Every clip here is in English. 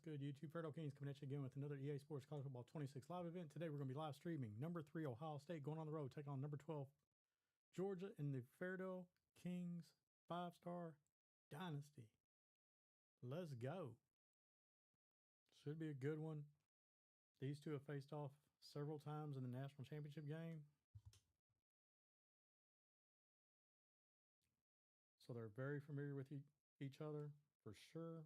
good, YouTube? FAIRDALE Kings coming at you again with another EA Sports College Football 26 live event. Today we're going to be live streaming number 3 Ohio State going on the road, taking on number 12 Georgia in the FAIRDALE Kings 5-star Dynasty. Let's go. Should be a good one. These two have faced off several times in the national championship game, so they're very familiar with each other for sure.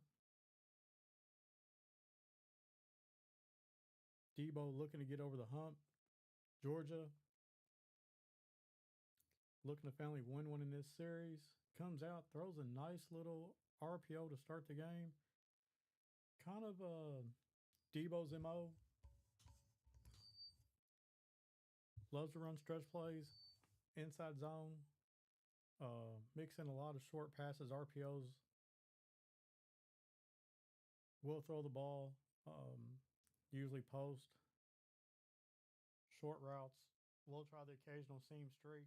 Debo looking to get over the hump. Georgia looking to finally win one in this series. Comes out, throws a nice little RPO to start the game. Kind of Debo's MO. Loves to run stretch plays, inside zone, mix in a lot of short passes, RPOs. Will throw the ball, usually post, short routes. We'll try the occasional seam streak.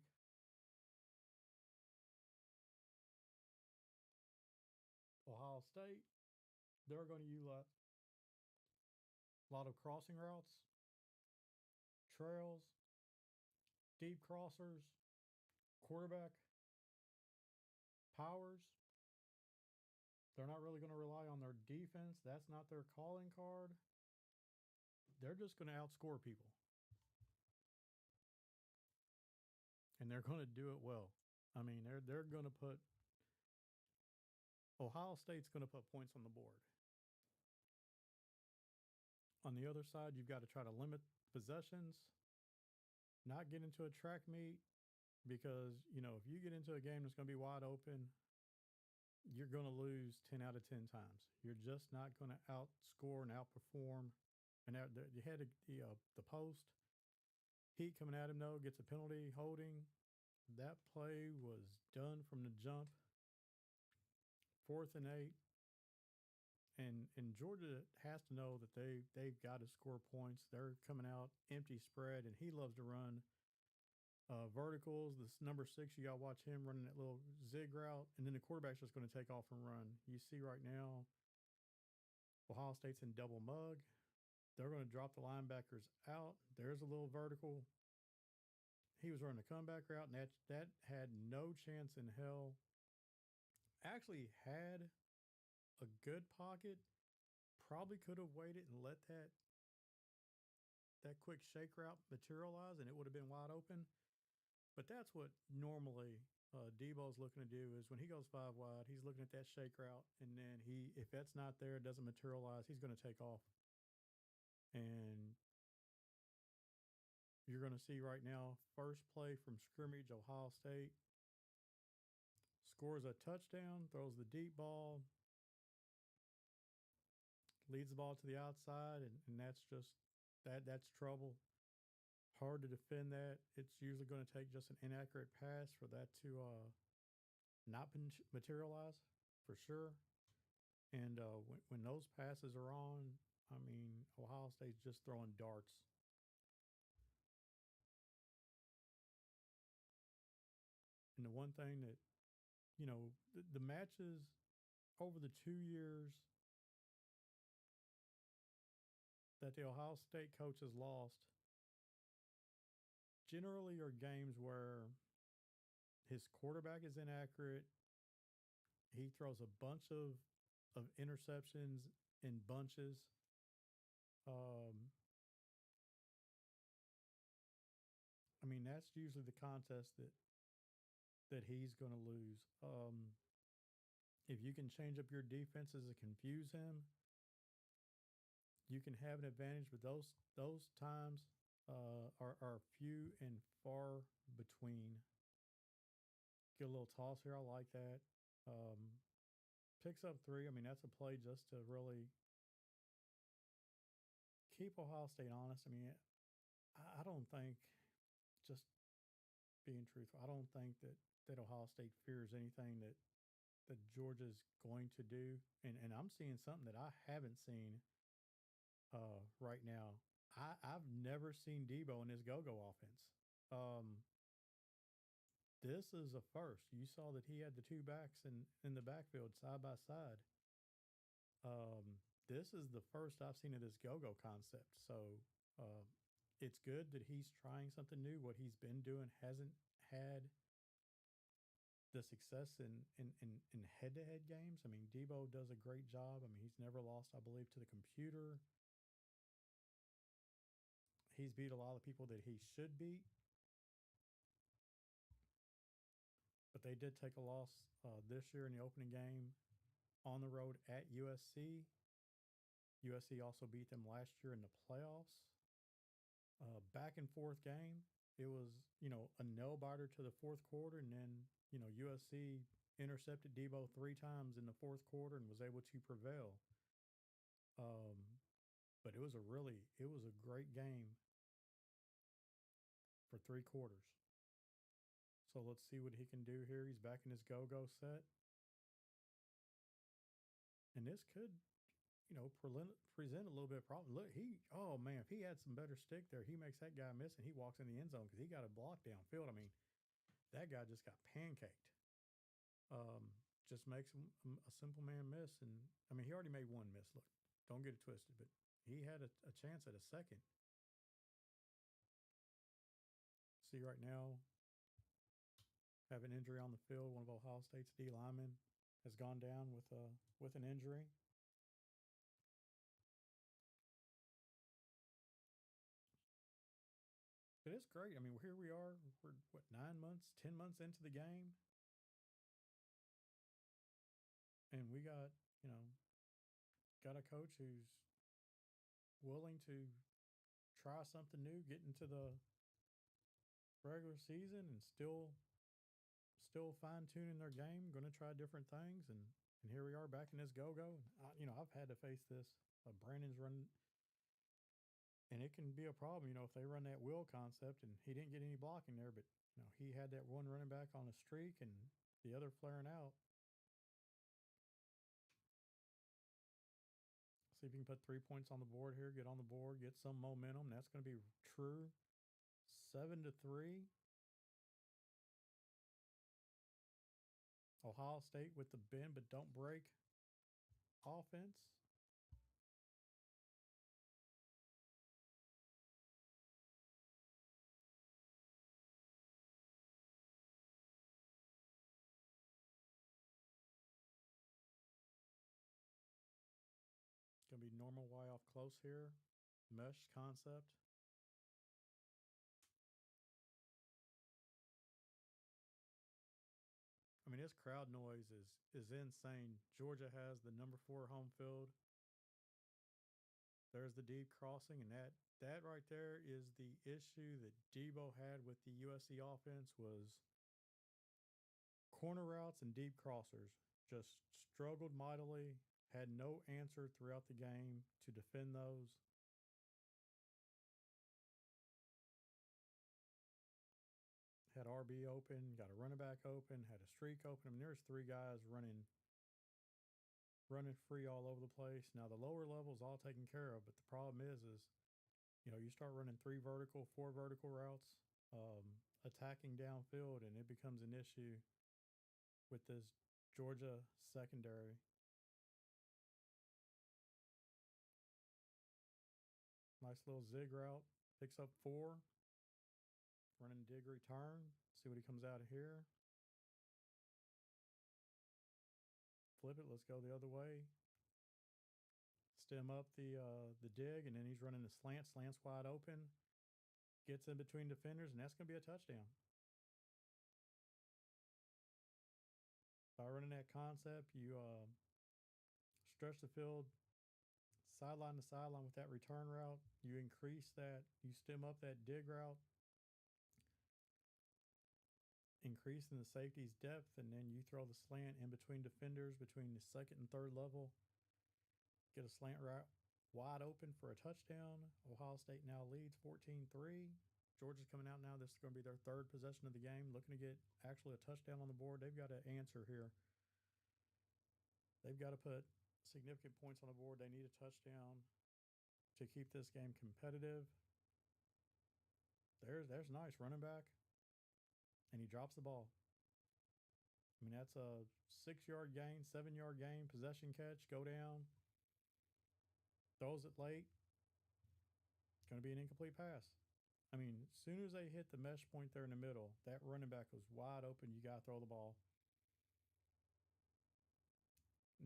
Ohio State, they're going to use a lot of crossing routes, trails, deep crossers, quarterback, powers. They're not really going to rely on their defense. That's not their calling card. They're just going to outscore people. And they're going to do it well. I mean, they're going to put Ohio State's going to put points on the board. On the other side, you've got to try to limit possessions, not get into a track meet, because, you know, if you get into a game that's going to be wide open, you're going to lose 10 out of 10 times. You're just not going to outscore and outperform. And you had the post. Heat coming at him, though, gets a penalty holding. That play was done from the jump. 4th and 8. And Georgia has to know that they've got to score points. They're coming out empty spread, and he loves to run verticals. This number 6, you got to watch him running that little zig route, and then the quarterback's just going to take off and run. You see right now, Ohio State's in double mug. They're going to drop the linebackers out. There's a little vertical. He was running a comeback route, and that had no chance in hell. Actually had a good pocket. Probably could have waited and let that quick shake route materialize, and it would have been wide open. But that's what normally Debo's looking to do, is when he goes 5 wide, he's looking at that shake route, and then if that's not there, it doesn't materialize, he's going to take off. And you're going to see right now, first play from scrimmage, Ohio State scores a touchdown, throws the deep ball, leads the ball to the outside, and that's just that's trouble. Hard to defend that. It's usually going to take just an inaccurate pass for that to not materialize, for sure. And when those passes are on, I mean, Ohio State's just throwing darts. And the one thing that, you know, the matches over the 2 years that the Ohio State coaches lost generally are games where his quarterback is inaccurate. He throws a bunch of interceptions in bunches. I mean, that's usually the contest that he's going to lose. If you can change up your defenses to confuse him, you can have an advantage, but those times are few and far between. Get a little toss here. I like that. Picks up 3. I mean, that's a play just to really keep Ohio State honest. I mean, I don't think, just being truthful, I don't think that Ohio State fears anything that Georgia's going to do. And I'm seeing something that I haven't seen right now. I've never seen Debo in his go-go offense. This is a first. You saw that he had the 2 backs in the backfield side by side. this is the first I've seen of this go-go concept. So uh, it's good that he's trying something new. What he's been doing hasn't had the success in head-to-head games. I mean, Debo does a great job. I mean, he's never lost, I believe, to the computer. He's beat a lot of people that he should beat, but they did take a loss this year in the opening game on the road at USC. USC also beat them last year in the playoffs. Back and forth game. It was, a nail biter to the fourth quarter, and then, USC intercepted Debo three times in the fourth quarter and was able to prevail. Um, but it was a great game for three quarters. So let's see what he can do here. He's back in his go-go set, and this could, present a little bit of problem. Look, oh man, if he had some better stick there, he makes that guy miss and he walks in the end zone because he got a block downfield. I mean, that guy just got pancaked. Um, just makes him a simple man miss. And I mean, he already made one miss. Look, don't get it twisted, but he had a chance at a second. See right now, have an injury on the field. One of Ohio State's D linemen has gone down with an injury. But it's great. I mean, here we are. We're what 9 months, 10 months into the game, and we got a coach who's willing to try something new, get into the regular season, and still fine tuning their game. Going to try different things, and here we are back in this go go. I've had to face this. Brandon's running, and it can be a problem. If they run that will concept, and he didn't get any blocking there, but he had that one running back on a streak, and the other flaring out. See if you can put 3 points on the board here, get on the board, get some momentum. That's going to be true. 7-3. Ohio State with the bend but don't break offense. It's going to be normal Y off close here. Mesh concept. I mean, this crowd noise is insane. Georgia has the number 4 home field. There's the deep crossing, and that right there is the issue that Debo had with the USC offense was corner routes and deep crossers. Just struggled mightily, had no answer throughout the game to defend those. Had RB open, got a running back open, had a streak open. I mean, there's three guys running free all over the place. Now the lower levels all taken care of, but the problem is you start running three vertical, four vertical routes, attacking downfield, and it becomes an issue with this Georgia secondary. Nice little zig route, picks up 4, running dig return. See what he comes out of here. Flip it. Let's go the other way. Stem up the dig, and then he's running the slant. Slant's wide open. Gets in between defenders, and that's going to be a touchdown. By running that concept, you stretch the field sideline to sideline with that return route. You increase that. You stem up that dig route, increasing the safety's depth, and then you throw the slant in between defenders between the second and third level. Get a slant route wide open for a touchdown. Ohio State now leads 14-3. Georgia's coming out now. This is going to be their third possession of the game, looking to get actually a touchdown on the board. They've got to answer here. They've got to put significant points on the board. They need a touchdown to keep this game competitive. There's nice running back, and he drops the ball. I mean, that's a 6-yard gain, 7-yard gain, possession catch, go down. throws it late, it's going to be an incomplete pass. I mean, as soon as they hit the mesh point there in the middle, that running back was wide open. You got to throw the ball.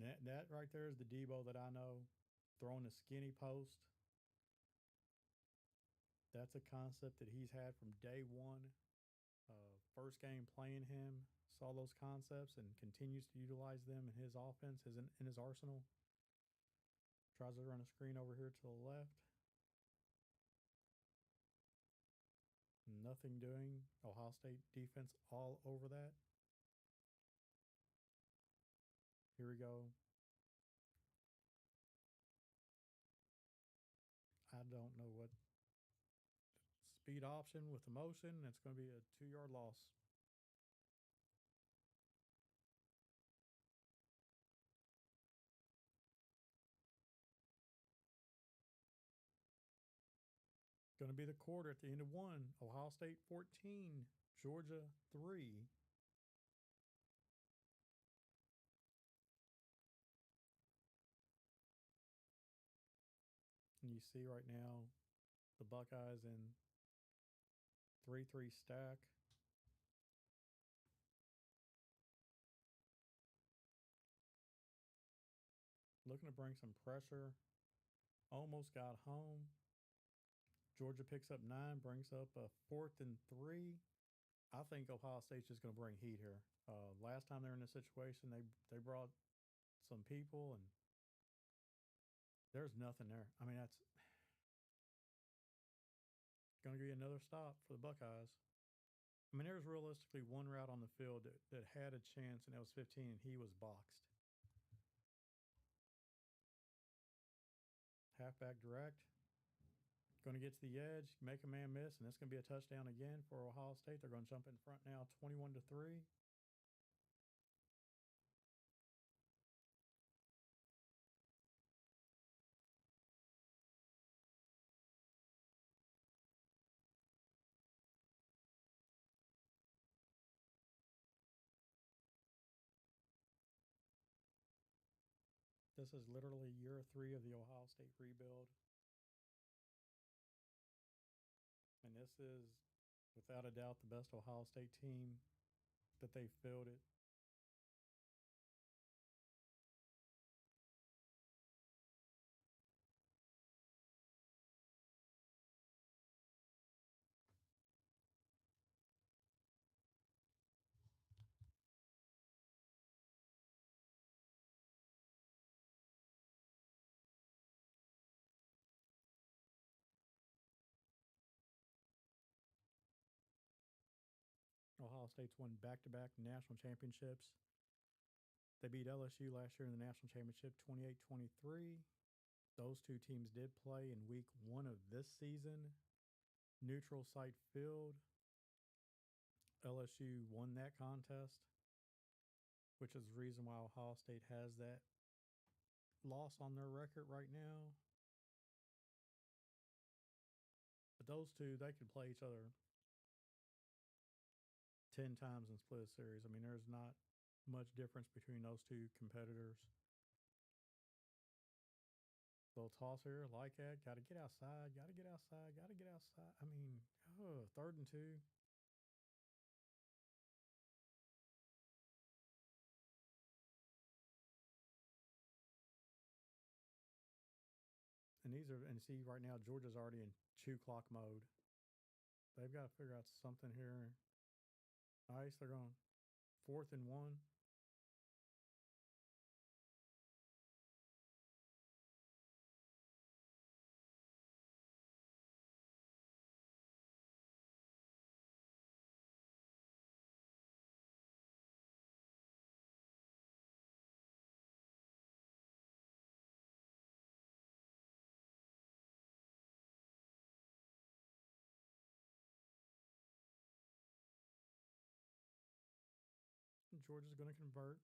That right there is the Debo that I know. Throwing the skinny post. That's a concept that he's had from day one. First game playing him, saw those concepts and continues to utilize them in his offense, in his arsenal. Tries to run a screen over here to the left. Nothing doing. Ohio State defense all over that. Here we go. I don't know what speed option with the motion. It's going to be a 2-yard loss. Going to be the quarter at the end of one. Ohio State 14, Georgia 3. And you see right now the Buckeyes in 3-3 stack. Looking to bring some pressure. Almost got home. Georgia picks up 9, brings up a 4th and 3. I think Ohio State's just going to bring heat here. Last time they were in this situation, they brought some people, and there's nothing there. I mean, that's going to be another stop for the Buckeyes. I mean, there's realistically one route on the field that had a chance, and that was 15, and he was boxed. Halfback direct. Going to get to the edge, make a man miss, and it's going to be a touchdown again for Ohio State. They're going to jump in front now, 21-3. This is literally year 3 of the Ohio State rebuild. And this is, without a doubt, the best Ohio State team that they've fielded. Ohio State's won back-to-back national championships. They beat LSU last year in the national championship 28-23. Those two teams did play in week 1 of this season. Neutral site field. LSU won that contest, which is the reason why Ohio State has that loss on their record right now. But those two, they could play each other 10 times and split a series. I mean, there's not much difference between those two competitors. Little toss here, like that. Got to get outside. Got to get outside. Got to get outside. I mean, 3rd and 2. And see right now, Georgia's already in 2 clock mode. They've got to figure out something here. Nice, they're going 4th and 1. Georgia's going to convert.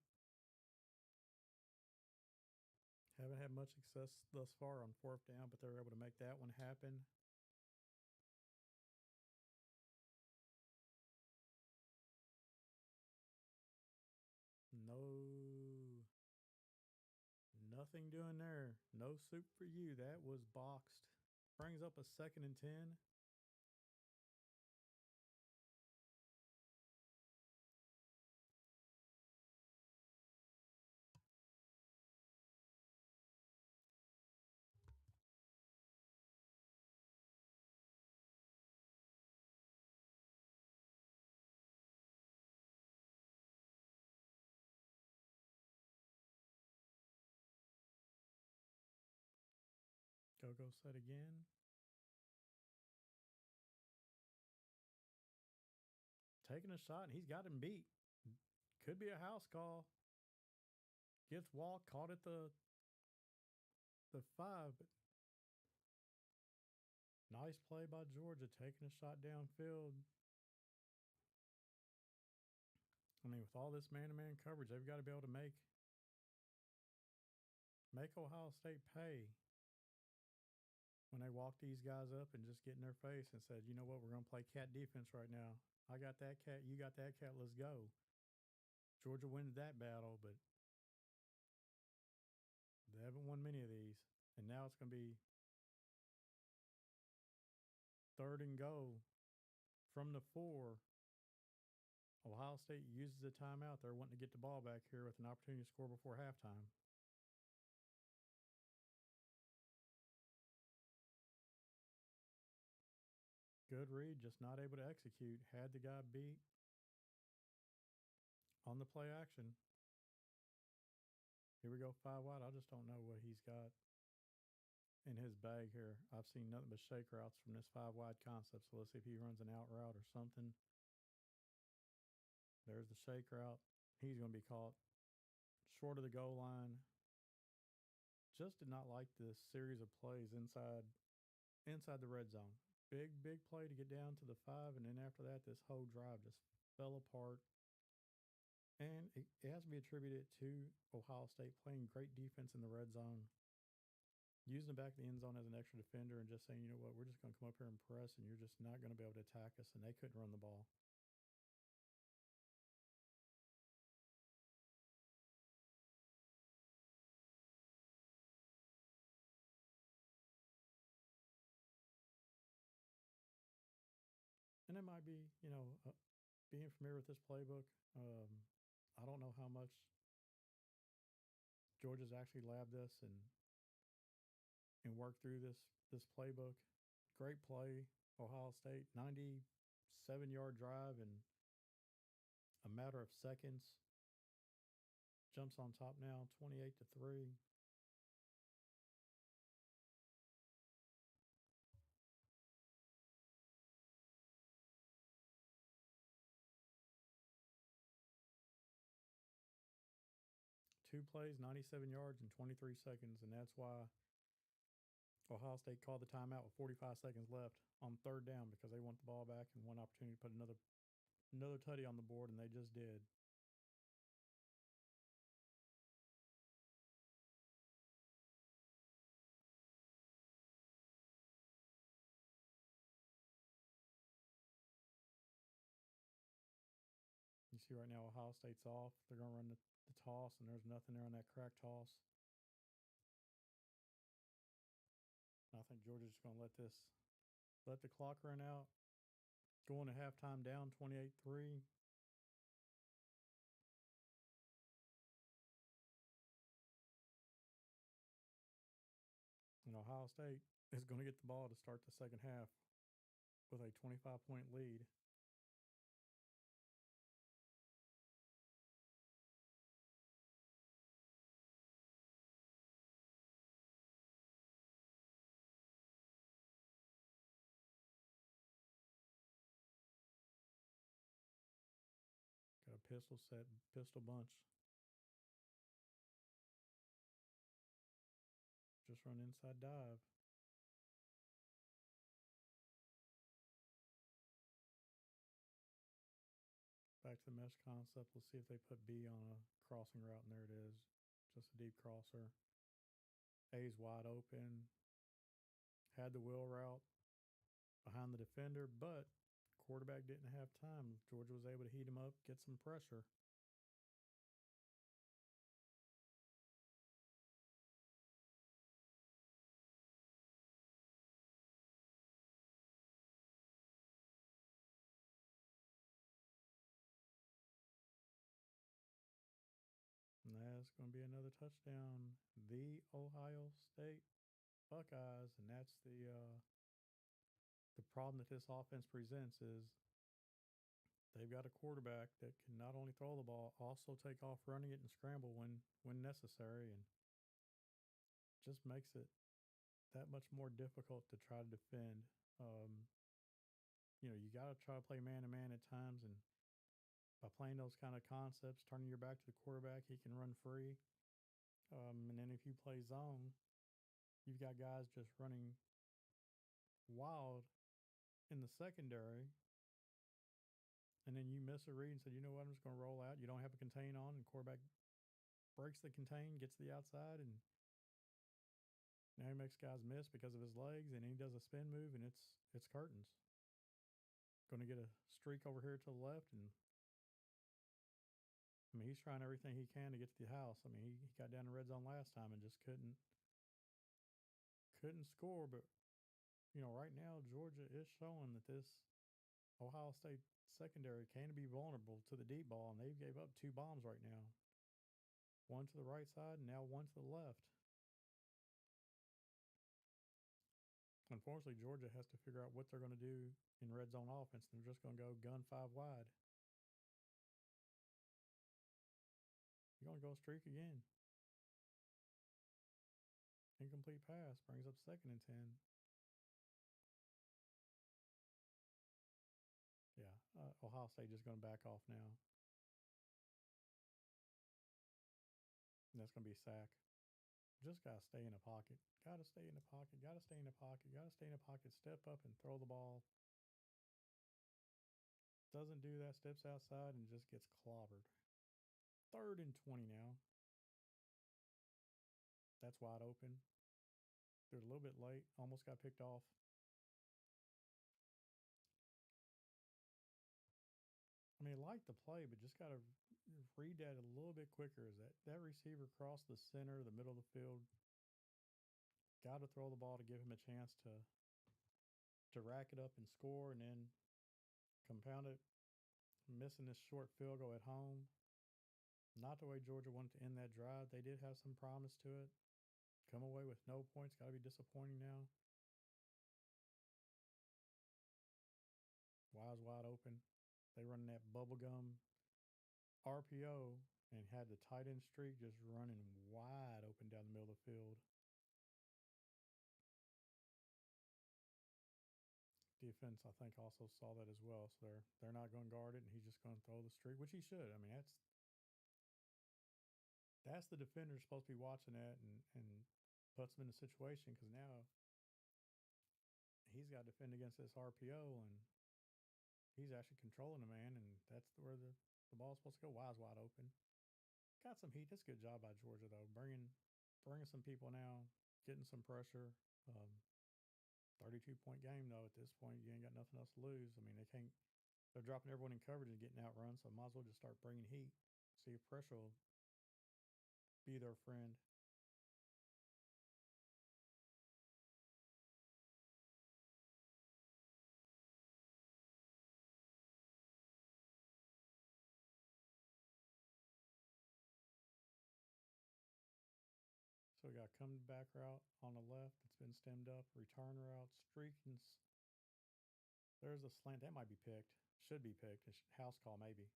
Haven't had much success thus far on 4th down, but they're able to make that one happen. No. Nothing doing there. No soup for you. That was boxed. Brings up a 2nd and 10. Go set again. Taking a shot, and he's got him beat. Could be a house call. Gets walked, caught at the 5. But nice play by Georgia, taking a shot downfield. I mean, with all this man-to-man coverage, they've got to be able to make Ohio State pay when they walk these guys up and just get in their face and said, you know what, we're going to play cat defense right now. I got that cat, you got that cat, let's go. Georgia wins that battle, but they haven't won many of these. And now it's going to be 3rd and go from the 4. Ohio State uses a timeout. They're wanting to get the ball back here with an opportunity to score before halftime. Good read, just not able to execute. Had the guy beat on the play action. Here we go, 5 wide. I just don't know what he's got in his bag here. I've seen nothing but shake routes from this 5 wide concept. So let's see if he runs an out route or something. There's the shake route. He's going to be caught short of the goal line. Just did not like this series of plays inside the red zone. Big play to get down to the 5, and then after that, this whole drive just fell apart. And it has to be attributed to Ohio State playing great defense in the red zone, using the back of the end zone as an extra defender and just saying, you know what, we're just going to come up here and press, and you're just not going to be able to attack us, and they couldn't run the ball. And it might be, being familiar with this playbook. I don't know how much Georgia's actually labbed this and worked through this playbook. Great play, Ohio State, 97-yard drive in a matter of seconds. Jumps on top now, 28-3. 2 plays, 97 yards in 23 seconds, and that's why Ohio State called the timeout with 45 seconds left on 3rd down, because they want the ball back and one opportunity to put another tutty on the board, and they just did. You see right now Ohio State's off. They're going to run the toss, and there's nothing there on that crack toss. I think Georgia's just going to let the clock run out. Going to halftime down 28-3. And Ohio State is going to get the ball to start the second half with a 25-point lead. Got a pistol set, pistol bunch. Just run inside dive. Back to the mesh concept. Let's see if they put B on a crossing route, and there it is. Just a deep crosser. A's wide open. Had the wheel route behind the defender, but quarterback didn't have time. Georgia was able to heat him up, get some pressure. That's going to be another touchdown. The Ohio State Buckeyes, and that's the problem that this offense presents is they've got a quarterback that can not only throw the ball, also take off running it and scramble when necessary, and just makes it that much more difficult to try to defend. Um, you got to try to play man to man at times, and by playing those kind of concepts, turning your back to the quarterback, he can run free. And then if you play zone, you've got guys just running wild in the secondary, and then you miss a read and say, you know what, I'm just going to roll out. You don't have a contain on, and quarterback breaks the contain, gets to the outside, and now he makes guys miss because of his legs, and he does a spin move, and it's curtains. Going to get a streak over here to the left, and I mean he's trying everything he can to get to the house. I mean he got down the red zone last time and just couldn't score. But right now Georgia is showing that this Ohio State secondary can be vulnerable to the deep ball, and they've gave up two bombs right now. One to the right side and now one to the left. Unfortunately, Georgia has to figure out what they're going to do in red zone offense. They're just going to go gun five wide. You're going to go streak again. Incomplete pass brings up 2nd and 10. Yeah, Ohio State just going to back off now. And that's going to be a sack. Just got to stay in the pocket. Got to stay in the pocket. Got to stay in the pocket. Got to stay in the pocket. Step up and throw the ball. Doesn't do that. Steps outside and just gets clobbered. 3rd and 20 now. That's wide open. They're a little bit late. Almost got picked off. I mean, like the play, but just got to read that a little bit quicker. Is that receiver crossed the center, the middle of the field? Got to throw the ball to give him a chance to rack it up and score, and then compound it, missing this short field goal at home. Not the way Georgia wanted to end that drive. They did have some promise to it. Come away with no points. Got to be disappointing now. Wide open. They running that bubblegum RPO and had the tight end streak just running wide open down the middle of the field. Defense, I think, also saw that as well. So they're not going to guard it, and he's just going to throw the streak, which he should. I mean, that's the defender supposed to be watching that and puts him in a situation, because now he's got to defend against this RPO, and he's actually controlling the man, and that's where the ball's supposed to go. Wide open. Got some heat. That's a good job by Georgia, though, bringing some people now, getting some pressure. 32-point game, though. At this point, you ain't got nothing else to lose. I mean, they're dropping everyone in coverage and getting outrun, so might as well just start bringing heat. See if pressure will be their friend. So we got come back route on the left. It's been stemmed up. Return route, streaking. There's a slant. That might be picked. Should be picked. It's house call, maybe.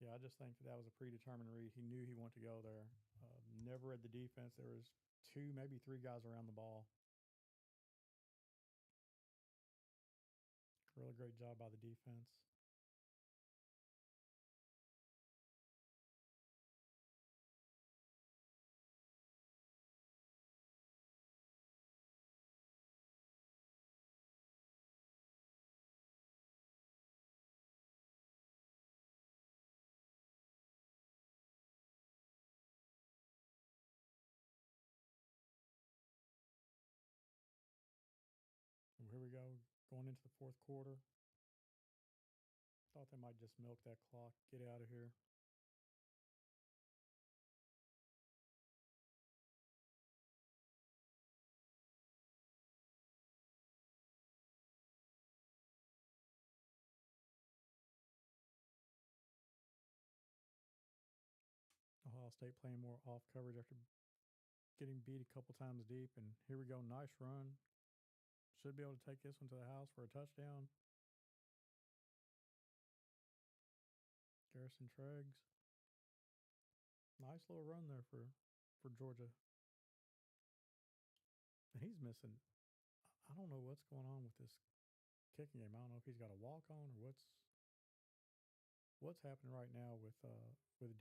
Yeah, I just think that was a predetermined read. He knew he wanted to go there. Never read the defense. There was two, maybe three guys around the ball. Really great job by the defense. And here we go, going into the 4th quarter. Thought they might just milk that clock, get out of here. State playing more off coverage after getting beat a couple times deep. And here we go. Nice run. Should be able to take this one to the house for a touchdown. Garrison Treggs. Nice little run there for Georgia. And he's missing. I don't know what's going on with this kicking game. I don't know if he's got a walk on or what's happening right now with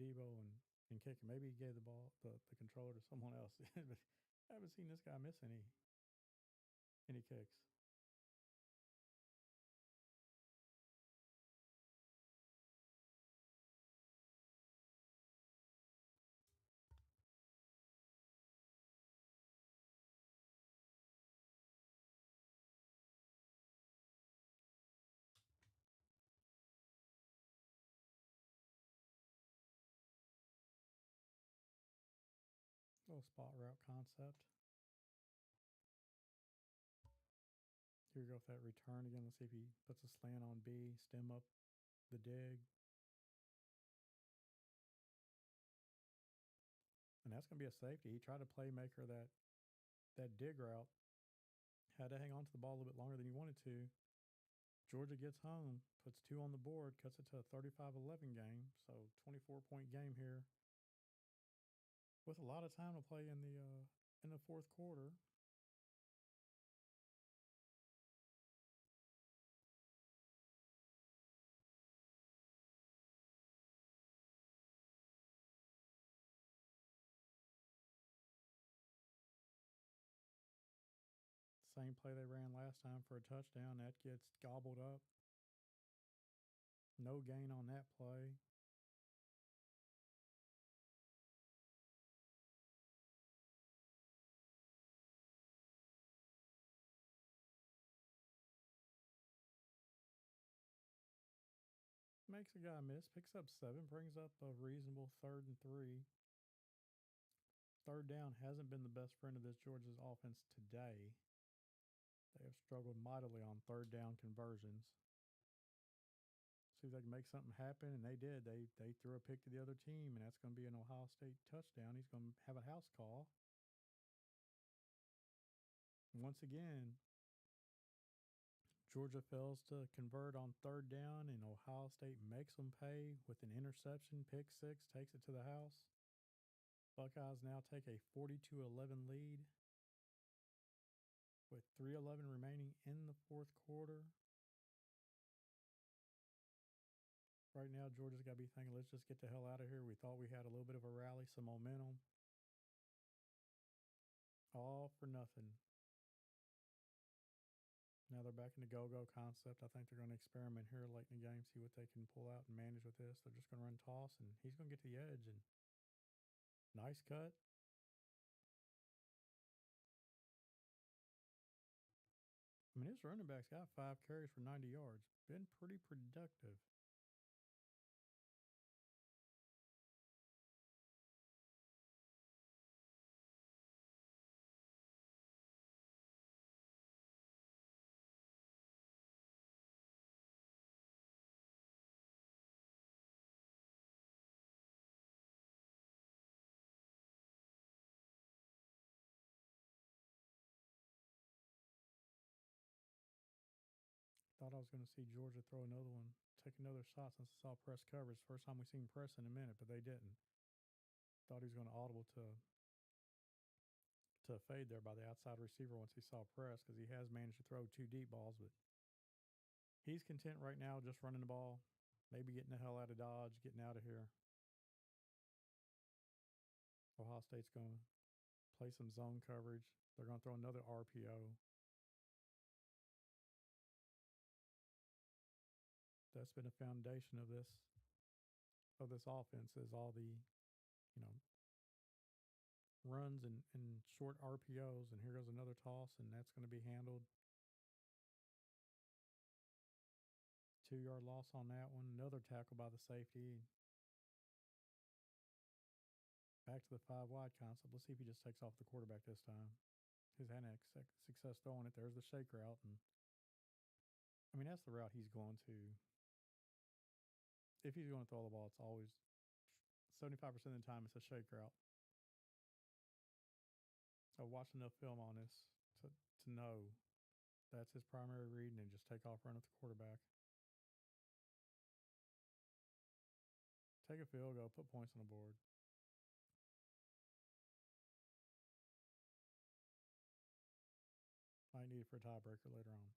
Debo and kicking. Maybe he gave the controller to someone else. But I haven't seen this guy miss any kicks. Little spot route concept. Here we go with that return again. Let's see if he puts a slant on B, stem up the dig. And that's going to be a safety. He tried to playmaker that dig route. Had to hang on to the ball a little bit longer than he wanted to. Georgia gets home, puts 2 on the board, cuts it to a 35-11 game. So 24-point game here with a lot of time to play in the fourth quarter. Same play they ran last time for a touchdown. That gets gobbled up. No gain on that play. Makes a guy miss. Picks up 7. Brings up a reasonable 3rd and 3. Third down hasn't been the best friend of this Georgia's offense today. They have struggled mightily on 3rd down conversions. See if they can make something happen, and they did. They threw a pick to the other team, and that's going to be an Ohio State touchdown. He's going to have a house call. Once again, Georgia fails to convert on 3rd down, and Ohio State makes them pay with an interception. Pick 6 takes it to the house. Buckeyes now take a 42-11 lead with 3:11 remaining in the fourth quarter. Right now, Georgia's got to be thinking, let's just get the hell out of here. We thought we had a little bit of a rally, some momentum. All for nothing. Now they're back in the go-go concept. I think they're going to experiment here late in the game, see what they can pull out and manage with this. They're just going to run toss, and he's going to get to the edge. And nice cut. I mean, his running back's got 5 carries for 90 yards. Been pretty productive. Thought I was going to see Georgia throw another one, take another shot since I saw press coverage. First time we've seen press in a minute, but they didn't. Thought he was going to audible to fade there by the outside receiver once he saw press, because he has managed to throw 2 deep balls, but he's content right now just running the ball, maybe getting the hell out of Dodge, getting out of here. Ohio State's going to play some zone coverage. They're going to throw another RPO. That's been a foundation of this offense, is all the, runs and short RPOs. And here goes another toss, and that's going to be handled. 2-yard loss on that one. Another tackle by the safety. Back to the 5 wide concept. Let's see if he just takes off the quarterback this time. He's had success throwing it. There's the shake route. And I mean, that's the route he's going to. If he's going to throw the ball, it's always 75% of the time, it's a shake route. I've watched enough film on this to know that's his primary read, and then just take off, run at the quarterback. Take a field goal, put points on the board. Might need it for a tiebreaker later on.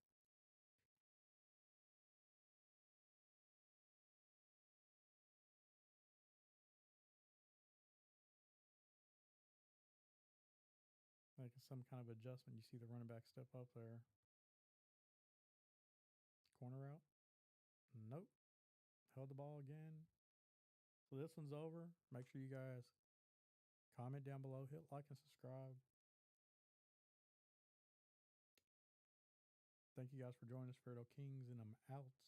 Making some kind of adjustment. You see the running back step up there. Corner route. Nope. Held the ball again. So this one's over. Make sure you guys comment down below, hit like and subscribe. Thank you guys for joining us, FAIRDALE Kings, and I'm out.